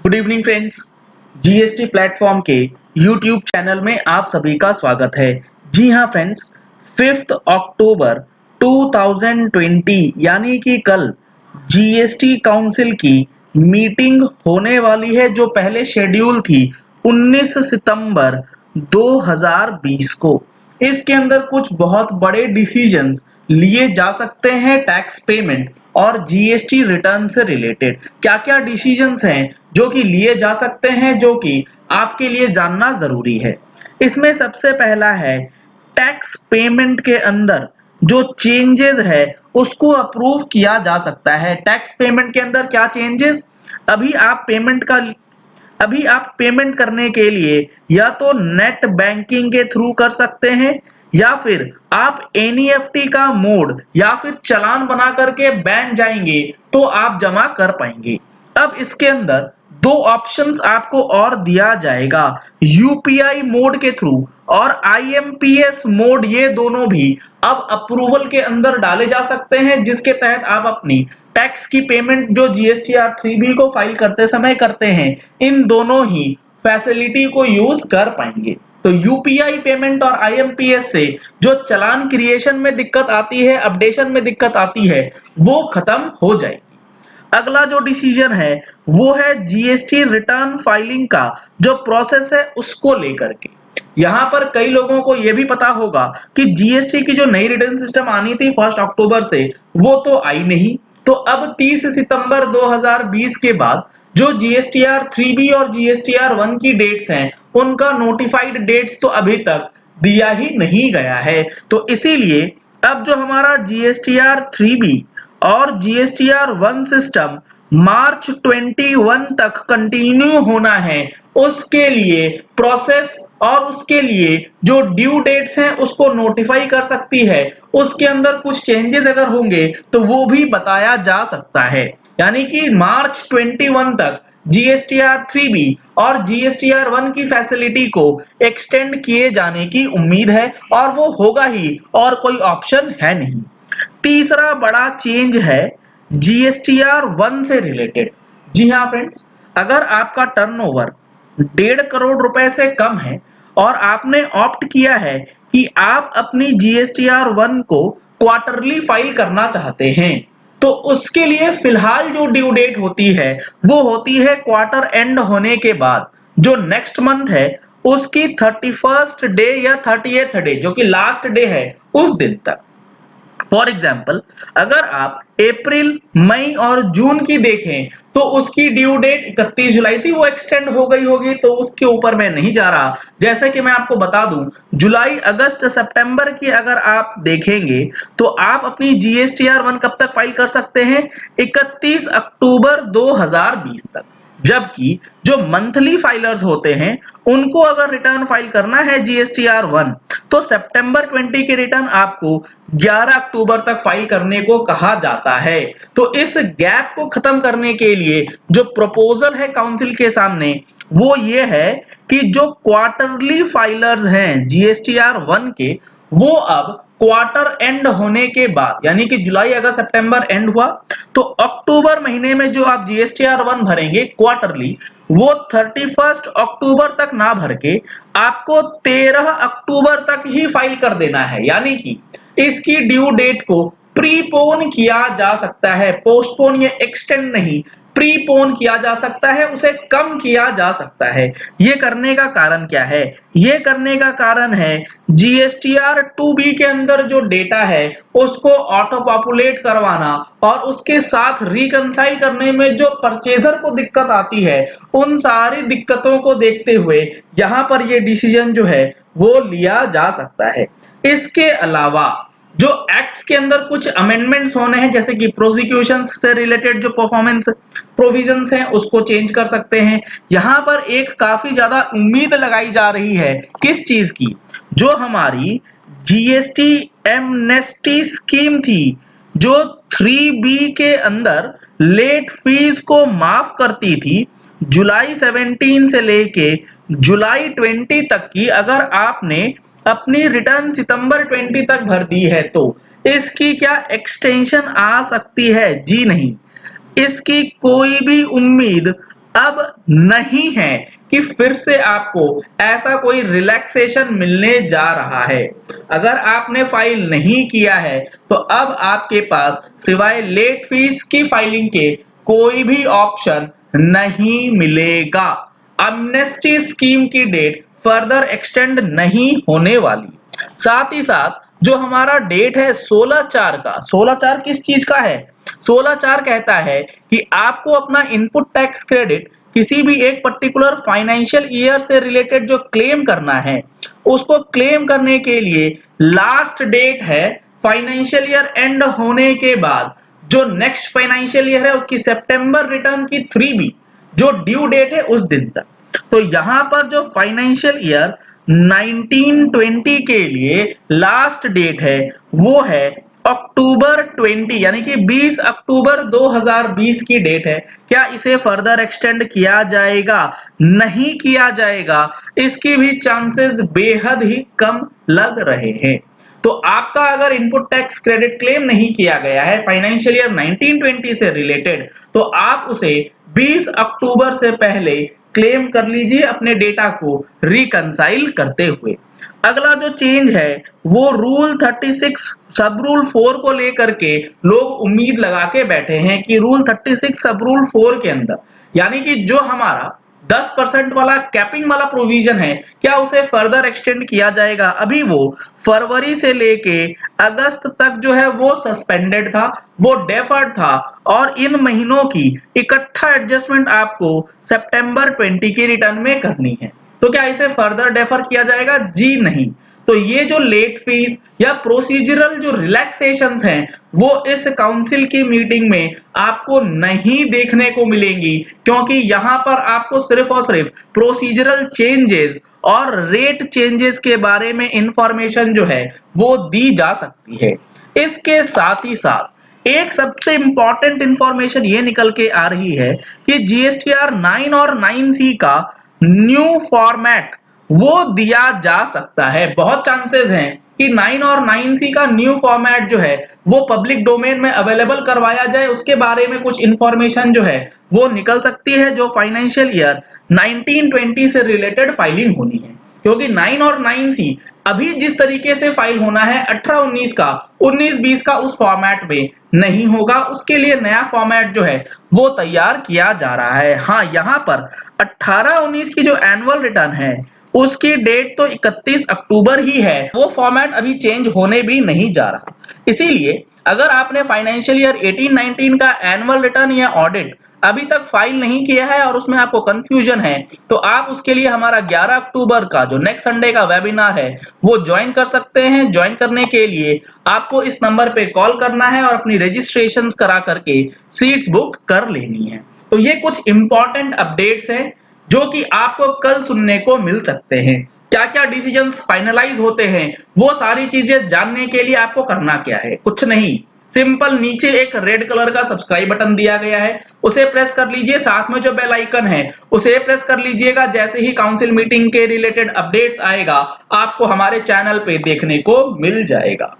Good evening friends. GST platform के YouTube channel में आप सभी का स्वागत है। जी हाँ फ्रेंड्स, 5 अक्टूबर 2020 यानी कि कल जीएसटी काउंसिल की मीटिंग होने वाली है, जो पहले शेड्यूल थी 19 सितंबर 2020 को। इसके अंदर कुछ बहुत बड़े डिसीजंस लिए जा सकते हैं टैक्स पेमेंट और जीएसटी रिटर्न से रिलेटेड। क्या-क्या डिसीजंस हैं जो कि लिए जा सकते हैं, जो कि आपके लिए जानना जरूरी है। इसमें सबसे पहला है टैक्स पेमेंट के अंदर जो चेंजेस है उसको अप्रूव किया जा सकता है। टैक्स पेमेंट के अंदर क्या चेंजेस? अभी आप पेमेंट का अभी आप पेमेंट करने के लिए या तो नेट बैंकिंग के थ्रू कर सकते हैं, या फिर आप एनईएफटी का मोड या फिर चालान बना करके बैंक जाएंगे तो आप जमा कर पाएंगे। अब इसके अंदर दो ऑप्शंस आपको और दिया जाएगा, यूपीआई मोड के थ्रू और आईएमपीएस मोड। ये दोनों भी अब अप्रूवल के अंदर डाले जा सकते हैं, जिसके तहत आप अपनी टैक्स की पेमेंट जो जीएसटीआर 3B को फाइल करते समय करते हैं, इन दोनों ही फैसिलिटी को यूज कर पाएंगे। तो यूपीआई पेमेंट और आईएमपीएस से जो चालान क्रिएशन में दिक्कत आती है, अपडेशन में दिक्कत आती है, वो खत्म हो जाएगी। अगला जो डिसीजन है वो है जीएसटी रिटर्न फाइलिंग का जो प्रोसेस है उसको लेकर के। यहाँ पर कई लोगों को यह भी पता होगा कि जीएसटी की जो नई रिटर्न सिस्टम आनी थी 1 अक्टूबर से, वो तो आई नहीं। तो अब 30 सितंबर 2020 के बाद जो जीएसटीआर 3B और जीएसटीआर 1 की डेट्स हैं, उनका नोटिफाइड डेट्स तो अभी तक दिया ही नहीं गया है। तो इसीलिए अब जो हमारा जीएसटीआर 3B और जीएसटीआर 1 सिस्टम मार्च 21 तक कंटिन्यू होना है, उसके लिए प्रोसेस और उसके लिए जो ड्यू डेट्स हैं उसको नोटिफाई कर सकती है। उसके अंदर कुछ चेंजेस अगर होंगे तो वो भी बताया जा सकता है। यानी कि मार्च 21 तक जीएसटीआर 3B और जीएसटीआर 1 की फैसिलिटी को एक्सटेंड किए जाने की उम्मीद है, और वो होगा ही, और कोई ऑप्शन है नहीं। तीसरा बड़ा चेंज है जीएसटीआर 1 से रिलेटेड। जी हाँ फ्रेंड्स, अगर आपका टर्नओवर 1.5 करोड़ रुपए से कम है और आपने ऑप्ट किया है कि आप अपनी जीएसटीआर 1 को क्वार्टरली फाइल करना चाहते हैं, तो उसके लिए फिलहाल जो ड्यू डेट होती है वो होती है क्वार्टर एंड होने के बाद, जो नेक्स्ट मंथ है उसकी 31st डे या 30th डे, जो कि लास्ट डे है, उस दिन तक। फॉर एग्जाम्पल, अगर आप अप्रैल, मई और जून की देखें तो उसकी ड्यू डेट 31 जुलाई थी, वो एक्सटेंड हो गई होगी, तो उसके ऊपर मैं नहीं जा रहा। जैसे कि मैं आपको बता दूं, जुलाई, अगस्त, सितंबर की अगर आप देखेंगे तो आप अपनी जीएसटीआर 1 कब तक फाइल कर सकते हैं? 31 अक्टूबर 2020 तक। जबकि जो मंथली फाइलर्स होते हैं उनको अगर रिटर्न फाइल करना है जीएसटीआर 1, तो सितंबर 20 के रिटर्न आपको 11 अक्टूबर तक फाइल करने को कहा जाता है। तो इस गैप को खत्म करने के लिए जो प्रपोजल है काउंसिल के सामने, वो ये है कि जो क्वार्टरली फाइलर्स हैं जीएसटीआर 1 के, वो अब क्वार्टर एंड होने के बाद, यानी कि जुलाई, अगस्त, सितंबर एंड हुआ, तो अक्टूबर महीने में जो आप जीएसटीआर 1 भरेंगे क्वार्टरली, वो 31 अक्टूबर तक ना भर के आपको 13 अक्टूबर तक ही फाइल कर देना है। यानी कि इसकी ड्यू डेट को प्रीपोन किया जा सकता है, पोस्टपोन या एक्सटेंड नहीं, प्रीपोन किया जा सकता है, उसे कम किया जा सकता है। ये करने का कारण क्या है? ये करने का कारण है जीएसटीआर 2B के अंदर जो डेटा है उसको ऑटो पॉपुलेट करवाना, और उसके साथ रिकंसाइल करने में जो परचेजर को दिक्कत आती है, उन सारी दिक्कतों को देखते हुए यहाँ पर ये डिसीजन जो है वो लिया जा सकता है। इसके अलावा जो एक्ट्स के अंदर कुछ अमेंडमेंट्स होने हैं, जैसे कि प्रोसिक्यूशन से रिलेटेड जो परफॉर्मेंस प्रोविजंस हैं उसको चेंज कर सकते हैं। यहाँ पर एक काफी ज्यादा उम्मीद लगाई जा रही है किस चीज की? जो हमारी जीएसटी एमनेस्टी स्कीम थी, जो 3B के अंदर लेट फीस को माफ करती थी, जुलाई 17 से लेके जुलाई 20 तक की, अगर आपने अपनी रिटर्न सितंबर 20 तक भर दी है तो इसकी क्या एक्सटेंशन आ सकती है? जी नहीं, इसकी कोई भी उम्मीद अब नहीं है कि फिर से आपको ऐसा कोई रिलैक्सेशन मिलने जा रहा है। अगर आपने फाइल नहीं किया है तो अब आपके पास सिवाय लेट फीस की फाइलिंग के कोई भी ऑप्शन नहीं मिलेगा। अमनेस्टी स्कीम की डेट फर्दर एक्सटेंड नहीं होने वाली। साथ ही साथ जो हमारा डेट है 16/4 का, 16/4 किस चीज का है? 16/4 कहता है कि आपको अपना इनपुट टैक्स क्रेडिट किसी भी एक पर्टिकुलर फाइनेंशियल ईयर से रिलेटेड जो क्लेम करना है, उसको क्लेम करने के लिए लास्ट डेट है फाइनेंशियल ईयर एंड होने के बाद जो नेक्स्ट फाइनेंशियल ईयर है उसकी सितंबर रिटर्न की 3B जो ड्यू डेट है उस दिन तक। तो यहां पर जो फाइनेंशियल ईयर 1920 के लिए लास्ट डेट है वो है अक्टूबर 20 यानी कि 20 अक्टूबर 2020 की डेट है। क्या इसे फर्दर एक्सटेंड किया जाएगा? नहीं किया जाएगा। इसकी भी चांसेस बेहद ही कम लग रहे हैं। तो आपका अगर इनपुट टैक्स क्रेडिट क्लेम नहीं किया गया है फाइनेंशियल ईयर 1920 से रिलेटेड तो आप उसे 20 अक्टूबर से पहले क्लेम कर लीजिए अपने डेटा को रिकंसाइल करते हुए। अगला जो चेंज है वो रूल 36 सब रूल 4 को लेकर के लोग उम्मीद लगा के बैठे हैं कि रूल 36 सब रूल 4 के अंदर यानी कि जो हमारा 10% वाला कैपिंग वाला प्रोविजन है क्या उसे फर्दर एक्सटेंड किया जाएगा। अभी वो फरवरी से लेके अगस्त तक जो है वो सस्पेंडेड था, वो डेफर्ड था और इन महीनों की इकट्ठा एडजस्टमेंट आपको सितंबर 20 की रिटर्न में करनी है। तो क्या इसे फर्दर डेफर किया जाएगा? जी नहीं। तो ये जो लेट फीस या प्रोसीजरल जो रिलैक्सेशंस हैं वो इस काउंसिल की मीटिंग में आपको नहीं देखने को मिलेंगी क्योंकि यहां पर आपको सिर्फ और सिर्फ प्रोसीजरल चेंजेस और रेट चेंजेस के बारे में इंफॉर्मेशन जो है वो दी जा सकती है। इसके साथ ही साथ एक सबसे इंपॉर्टेंट इंफॉर्मेशन ये निकल के आ रही है कि जीएसटीआर 9 और 9C का न्यू फॉर्मेट वो दिया जा सकता है। बहुत चांसेस हैं कि 9 और 9C का न्यू फॉर्मेट जो है वो पब्लिक डोमेन में अवेलेबल करवाया जाए, उसके बारे में कुछ इंफॉर्मेशन जो है वो निकल सकती है जो फाइनेंशियल ईयर 1920 से रिलेटेड फाइलिंग होनी है। क्योंकि 9 और 9C अभी जिस तरीके से फाइल होना है 18-19 का 19-20 का उस फॉर्मेट में नहीं होगा, उसके लिए नया फॉर्मेट जो है वो तैयार किया जा रहा है। हाँ, यहाँ पर 18-19 की जो एनुअल रिटर्न है उसकी डेट तो 31 अक्टूबर ही है, वो फॉर्मेट अभी चेंज होने भी नहीं जा रहा। इसीलिए अगर आपने फाइनेंशियल ईयर 18-19 का एनुअल रिटर्न या ऑडिट अभी तक फाइल नहीं किया है और उसमें आपको कंफ्यूजन है तो आप उसके लिए हमारा 11 अक्टूबर का जो नेक्स्ट संडे का वेबिनार है वो ज्वाइन कर सकते हैं। ज्वाइन करने के लिए आपको इस नंबर पे कॉल करना है और अपनी रजिस्ट्रेशंस करा करके सीट्स बुक कर लेनी है। तो ये कुछ इंपॉर्टेंट अपडेट्स हैं जो कि आपको कल सुनने को मिल सकते हैं। क्या क्या डिसीजंस फाइनलाइज होते हैं वो सारी चीजें जानने के लिए आपको करना क्या है? कुछ नहीं, सिंपल नीचे एक रेड कलर का सब्सक्राइब बटन दिया गया है उसे प्रेस कर लीजिए, साथ में जो बेल आइकन है उसे प्रेस कर लीजिएगा। जैसे ही काउंसिल मीटिंग के रिलेटेड अपडेट्स आएगा आपको हमारे चैनल पे देखने को मिल जाएगा।